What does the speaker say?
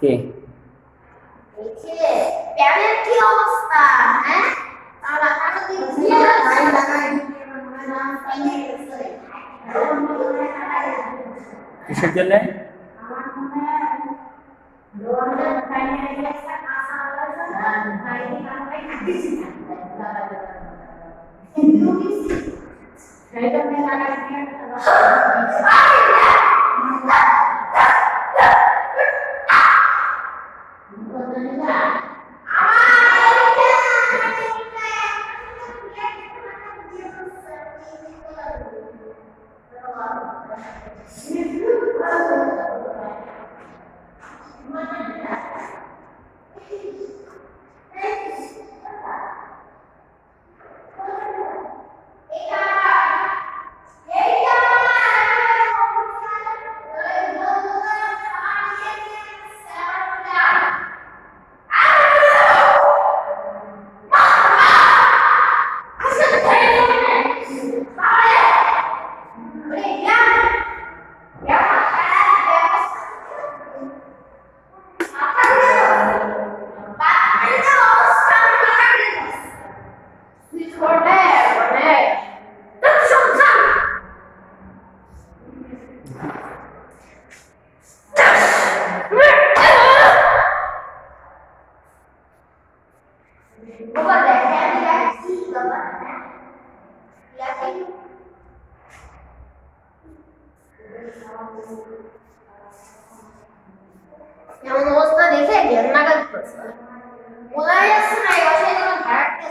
কে? প্যানের কি অবস্থা? হ্যাঁ, তারা টাকা দিয়ে কিসের জন্য? এমন অবস্থা দেখে জ্ঞান নাগাদ করছে বলা যাচ্ছে না এই অসাই কোনো ভাড়াতে